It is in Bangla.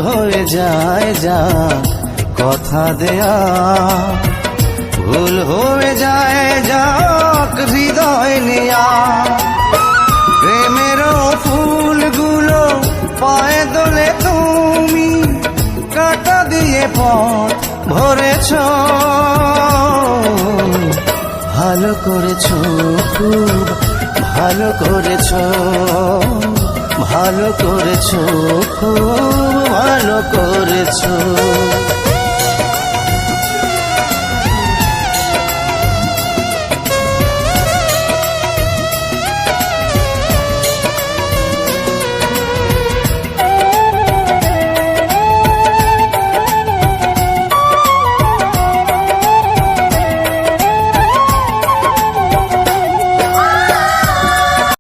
হয়ে যায় যা কথা দেয়া, ভুল হয়ে যায় যাক হৃদয় নেয়া। প্রেমেরও ফুলগুলো পায়ে দোলে তুমি কাঁটা দিয়ে পথ ভরেছ। ভালো করেছো, খুব ভালো করেছো, ভালো করেছো, খুব ভালো করেছো।